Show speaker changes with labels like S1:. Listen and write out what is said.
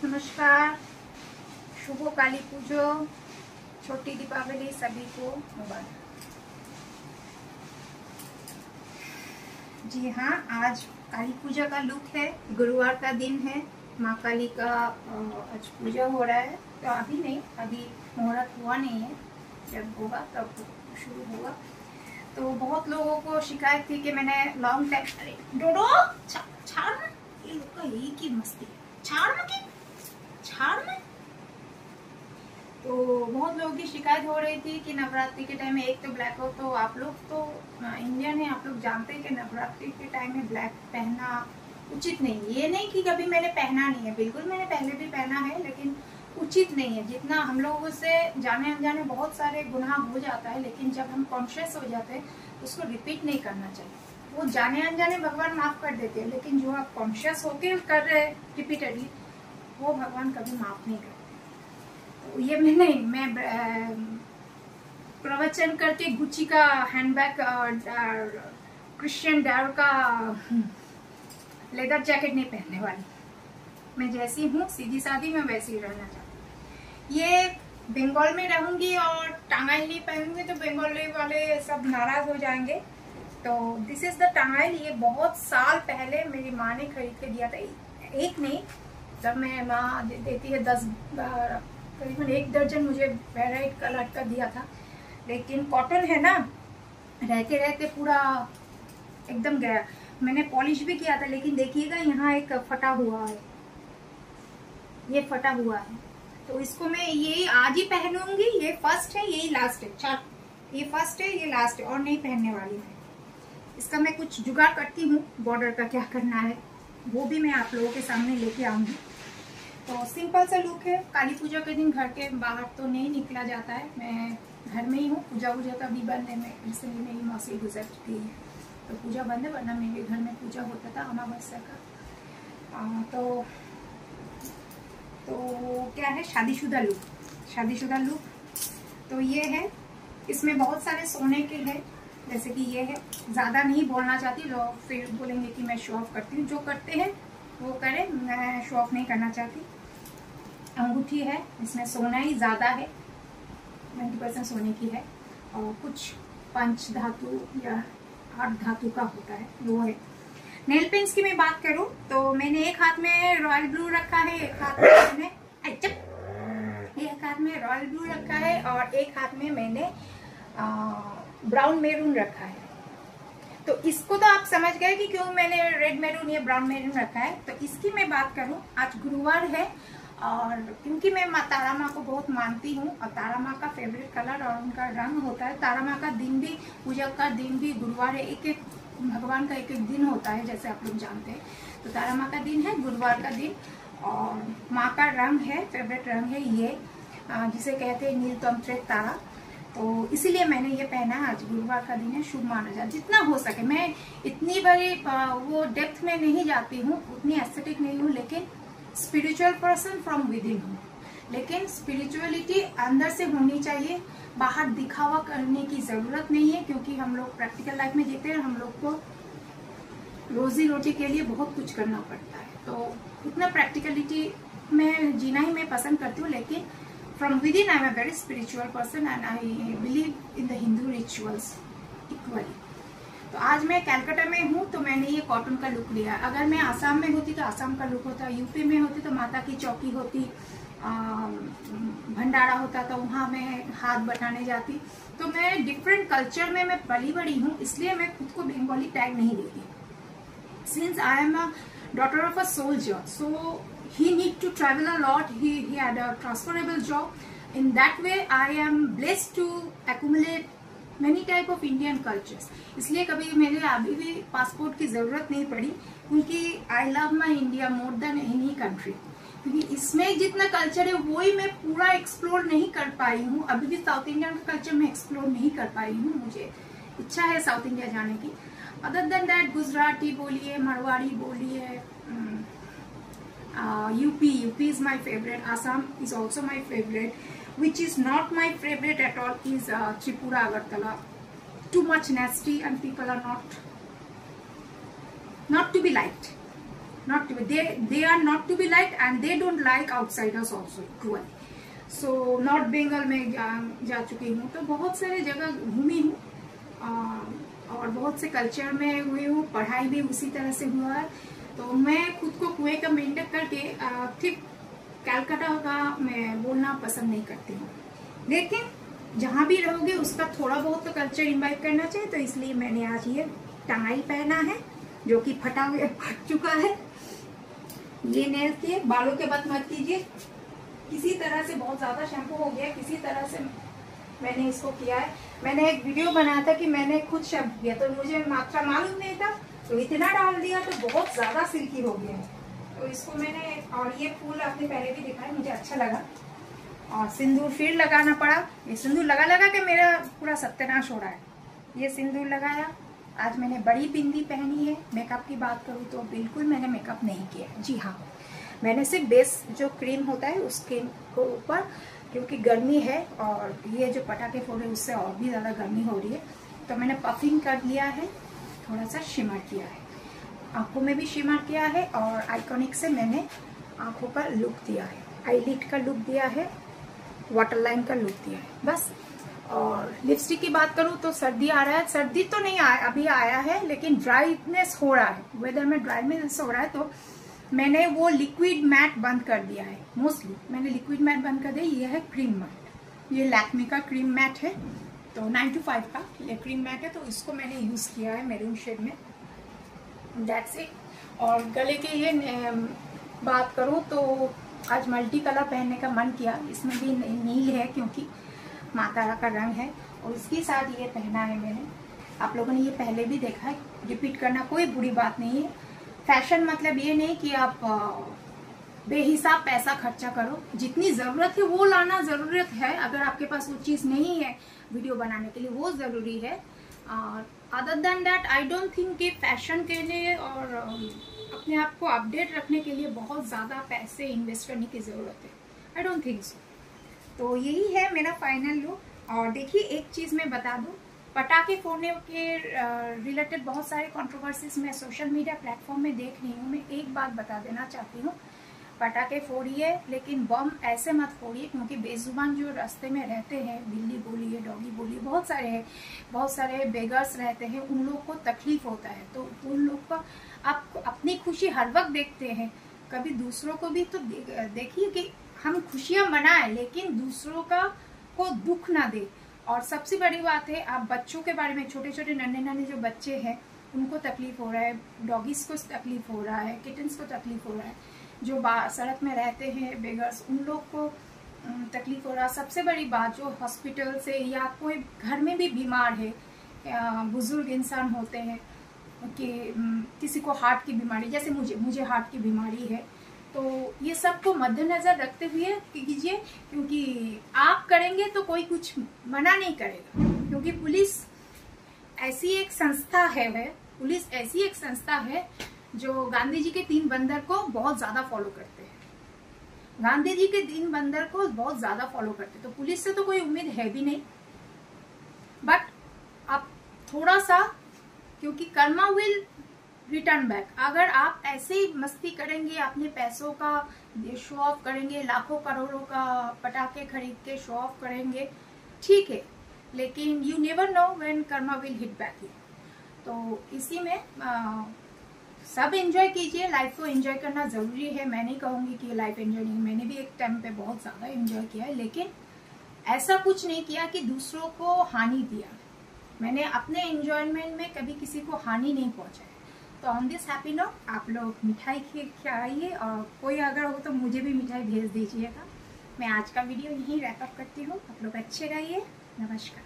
S1: नमस्कार, शुभ काली पूजो, छोटी दीपावली सभी को मुबारक। जी हाँ, आज काली पूजा का लुक है। गुरुवार का दिन है, माँ काली का आज पूजा हो रहा है। तो अभी नहीं, अभी मुहूर्त हुआ नहीं है, जब होगा तब शुरू होगा। तो बहुत लोगों को शिकायत थी कि मैंने लॉन्ग टाइम, अरे डोडो छाड़ में, ये लोग का यही की मस्ती, छाड़ में। तो बहुत लोगों की शिकायत हो रही थी कि नवरात्रि के टाइम में एक तो ब्लैक हो, तो आप लोग तो इंडियन है, आप लोग जानते हैं कि नवरात्रि के टाइम में ब्लैक पहनना उचित नहीं है। ये नहीं कि कभी मैंने पहना नहीं है, बिल्कुल मैंने पहले भी पहना है, लेकिन उचित नहीं है। जितना हम लोगों से जाने अनजाने बहुत सारे गुनाह हो जाता है, लेकिन जब हम कॉन्शियस हो जाते हैं उसको रिपीट नहीं करना चाहिए। वो जाने अनजाने भगवान माफ कर देते हैं, लेकिन जो आप कॉन्शियस होके कर रहे हैं रिपीटेडली, वो भगवान कभी माफ नहीं करते। तो ये मैं प्रवचन करके गुच्ची का हैंडबैग और क्रिश्चियन डायर का लेदर जैकेट नहीं पहनने वाली। मैं जैसी हूँ सीधी सादी, मैं वैसी ही रहना चाहती हूँ। ये बंगाल में रहूंगी और टांगाइल नहीं पहनूंगी तो बंगाली वाले सब नाराज हो जाएंगे। तो दिस इज द टांगाइल। ये बहुत साल पहले मेरी माँ ने खरीद के दिया था। एक नहीं, जब मैं माँ देती है 10 करीबन 1 दर्जन मुझे वेराइट कलर का दिया था। लेकिन कॉटन है ना, रहते रहते पूरा एकदम गया। मैंने पॉलिश भी किया था, लेकिन देखिएगा यहाँ एक फटा हुआ है, ये फटा हुआ है। तो इसको मैं ये आज ही पहनूंगी। ये फर्स्ट है, यही लास्ट है। ये फर्स्ट है, ये लास्ट है, और नहीं पहनने वाली है। इसका मैं कुछ जुगाड़ करती हूँ, बॉर्डर का क्या करना है वो भी मैं आप लोगों के सामने लेके आऊंगी। तो सिंपल सा लुक है। काली पूजा के दिन घर के बाहर तो नहीं निकला जाता है, मैं घर में ही हूँ। पूजा तो अभी बंद है, मैं रिसेंटली मेरी मौसी गुजर चुकी है, तो पूजा बंद है, वरना मेरे घर में पूजा होता था अमावस्या का। तो क्या है, शादीशुदा लुक। तो ये है, इसमें बहुत सारे सोने के हैं, जैसे कि ये है। ज़्यादा नहीं बोलना चाहती, लोग फिर बोलेंगे कि मैं शो ऑफ करती हूँ। जो करते हैं वो करें, मैं शो ऑफ नहीं करना चाहती। अंगूठी है, इसमें सोना ही ज़्यादा है, 90% सोने की है, और कुछ 5 धातु या 8 धातु का होता है, वो है। नेल पेंट्स की मैं बात करूं तो मैंने एक हाथ में रॉयल ब्लू रखा है, एक हाथ में रॉयल ब्लू रखा है, और एक हाथ में मैंने ब्राउन मेरून रखा है। तो इसको तो आप समझ गए कि क्यों मैंने रेड मेरून या ब्राउन मेरून रखा है। तो इसकी मैं बात करूं, आज गुरुवार है, और क्योंकि मैं माँ तारा माँ को बहुत मानती हूँ, और तारा माँ का फेवरेट कलर और उनका रंग होता है। तारा माँ का दिन भी, पूजा का दिन भी गुरुवार है। एक भगवान का एक दिन होता है, जैसे आप लोग जानते हैं। तो तारा माँ का दिन है, गुरुवार का दिन, और माँ का रंग है, फेवरेट रंग है ये, जिसे कहते हैं नीलतंत्रित तारा। तो इसीलिए मैंने ये पहना है। आज गुरुवार का दिन है, शुभ माना जाए। जितना हो सके, मैं इतनी बड़ी वो डेप्थ में नहीं जाती हूँ, उतनी एस्थेटिक नहीं हूँ, लेकिन spiritual person from with in हूँ। लेकिन स्पिरिचुअलिटी अंदर से होनी चाहिए, बाहर दिखावा करने की जरूरत नहीं है, क्योंकि हम लोग प्रैक्टिकल लाइफ में जीते हैं, हम लोग को रोजी रोटी के लिए बहुत कुछ करना पड़ता है। तो इतना प्रैक्टिकलिटी में जीना ही मैं पसंद करती हूँ। लेकिन from with in I am a very spiritual person, and I believe in the Hindu rituals equally. तो आज मैं कलकत्ता में हूँ, तो मैंने ये कॉटन का लुक लिया। अगर मैं आसाम में होती तो आसाम का लुक होता, यूपी में होती तो माता की चौकी होती, भंडारा होता, तो वहाँ मैं हाथ बटाने जाती। तो मैं डिफरेंट कल्चर में मैं पली बड़ी हूँ, इसलिए मैं खुद को बंगाली टैग नहीं देती। Since I am a daughter of a soldier, so he need to travel a lot, he had a transferable job. In that way I am blessed to accumulate many type of Indian cultures. इसलिए कभी मेरे अभी भी passport की जरूरत नहीं पड़ी, क्योंकि I love my India more than any country. क्योंकि इसमें जितना कल्चर है वही मैं पूरा एक्सप्लोर नहीं कर पाई हूँ। अभी भी साउथ इंडियन का कल्चर में एक्सप्लोर नहीं कर पाई हूँ, मुझे इच्छा है साउथ इंडिया जाने की। अदर देन दैट, गुजराती बोलिए, मारवाड़ी बोलिए, UP is my favorite. Assam is also my favorite. Which is not my favorite at all is Tripura, Agartala. Too much nasty, and people are not to be liked. not to be, they are not to be liked and they don't like outsiders also equally. So North Bengal में जा चुकी हूँ, तो बहुत सारे जगह घूमी हूँ और बहुत से कल्चर में हुई हूँ, पढ़ाई भी उसी तरह से हुआ है। तो मैं खुद को कुएं का मेंटेन करके ठीक कलकत्ता का मैं बोलना पसंद नहीं करती हूँ, लेकिन जहाँ भी रहोगे उसका थोड़ा बहुत तो कल्चर इम्बाइब करना चाहिए। तो इसलिए मैंने आज ये टाई पहना है जो कि फट चुका है। ये नेल के बालों के बात मत कीजिए, किसी तरह से बहुत ज्यादा शैम्पू हो गया, किसी तरह से मैंने इसको किया है। मैंने एक वीडियो बनाया था कि मैंने खुद शैम्पू किया, तो मुझे मात्रा मालूम नहीं था, तो इतना डाल दिया तो बहुत ज्यादा सिल्की हो गया है। तो इसको मैंने, और ये फूल आपने पहले भी दिखाया, मुझे अच्छा लगा। और सिंदूर फिर लगाना पड़ा। ये सिंदूर लगा के मेरा पूरा सत्यानाश हो रहा है। ये सिंदूर लगाया। आज मैंने बड़ी बिंदी पहनी है। मेकअप की बात करूँ तो बिल्कुल मैंने मेकअप नहीं किया। जी हाँ, मैंने सिर्फ बेस जो क्रीम होता है उसके ऊपर, क्योंकि गर्मी है और ये जो पटाखे फोड़े उससे और भी ज़्यादा गर्मी हो रही है, तो मैंने पफिंग कर लिया है, थोड़ा सा शिमर किया है, आंखों में भी शिमर किया है और आइकॉनिक से मैंने आंखों का लुक दिया है, आईलिड का लुक दिया है, वाटर लाइन का लुक दिया है, बस। और लिपस्टिक की बात करूँ तो सर्दी आ रहा है, सर्दी तो नहीं आया अभी आया है, लेकिन ड्राईनेस हो रहा है, वेदर में ड्राईनेस हो रहा है, तो मैंने वो लिक्विड मैट बंद कर दिया है। मोस्टली मैंने लिक्विड मैट बंद कर दिया। ये है क्रीम मैट, ये लैक्मे का क्रीम मैट है, तो 9 to 5 का ये क्रीम मैट है, तो इसको मैंने यूज़ किया है मैरून शेड में, दैट्स इट। और गले के ये बात करूँ तो आज मल्टी कलर पहनने का मन किया, इसमें भी नील है क्योंकि माता का रंग है, और इसके साथ ये पहना है मैंने। आप लोगों ने ये पहले भी देखा है, रिपीट करना कोई बुरी बात नहीं है। फैशन मतलब ये नहीं कि आप बेहिसाब पैसा खर्चा करो, जितनी ज़रूरत है वो लाना ज़रूरत है। अगर आपके पास वो चीज़ नहीं है वीडियो बनाने के लिए, वो ज़रूरी है। और other than that I don't think कि फैशन के लिए और अपने आप को अपडेट रखने के लिए बहुत ज़्यादा पैसे इन्वेस्ट करने की ज़रूरत है। I don't think so. तो यही है मेरा फाइनल लुक। और देखिए एक चीज़ मैं बता दूँ, पटाखे फोड़ने के रिलेटेड बहुत सारे कंट्रोवर्सीज मैं सोशल मीडिया प्लेटफॉर्म में देख रही हूँ। मैं एक बात बता देना चाहती हूँ, पटाखे फोड़िए लेकिन बम ऐसे मत फोड़िए, क्योंकि बेजुबान जो रास्ते में रहते हैं, बिल्ली बोलिए, डॉगी बोलिए, बहुत सारे बेगर्स रहते हैं, उन लोग को तकलीफ होता है। तो उन लोग का आप अपनी खुशी हर वक्त देखते हैं, कभी दूसरों को भी तो देखिए कि हम खुशियाँ मनाएं, लेकिन दूसरों को दुख ना दे। और सबसे बड़ी बात है, आप बच्चों के बारे में, छोटे छोटे नन्हे जो बच्चे हैं उनको तकलीफ हो रहा है, डॉगीज को तकलीफ हो रहा है, किटन्स को तकलीफ हो रहा है, जो सड़क में रहते हैं बेगर्स, उन लोग को तकलीफ हो रहा है। सबसे बड़ी बात, जो हॉस्पिटल से या कोई घर में भी बीमार है, बुजुर्ग इंसान होते हैं कि किसी को हार्ट की बीमारी, जैसे मुझे हार्ट की बीमारी है, तो ये सब को मद्देनजर रखते हुए कीजिए, क्योंकि आप करेंगे तो कोई कुछ मना नहीं करेगा। क्योंकि पुलिस ऐसी एक संस्था है जो गांधी जी के 3 बंदर को बहुत ज्यादा फॉलो करते हैं, गांधी जी के 3 बंदर को बहुत ज्यादा फॉलो करते हैं। तो पुलिस से तो कोई उम्मीद है भी नहीं, बट आप थोड़ा सा, क्योंकि कर्मा विल रिटर्न बैक। अगर आप ऐसे ही मस्ती करेंगे, अपने पैसों का शो ऑफ करेंगे, लाखों करोड़ों का पटाखे खरीद के शो ऑफ करेंगे, ठीक है, लेकिन you never know when Karma will hit back you. तो इसी में सब एंजॉय कीजिए, लाइफ को एंजॉय करना जरूरी है। मैं नहीं कहूँगी कि लाइफ एंजॉय नहीं, मैंने भी एक टाइम पे बहुत ज्यादा एंजॉय किया है, लेकिन ऐसा कुछ नहीं किया कि दूसरों को हानि दिया। मैंने अपने एंजॉयमेंट में कभी किसी को हानि नहीं पहुंचाया। तो ऑन दिस हैप्पी नोट आप लोग मिठाई खाइए, और कोई अगर हो तो मुझे भी मिठाई भेज दीजिएगा। मैं आज का वीडियो यहीं रैप अप करती हूँ। आप लोग अच्छे रहिए। नमस्कार।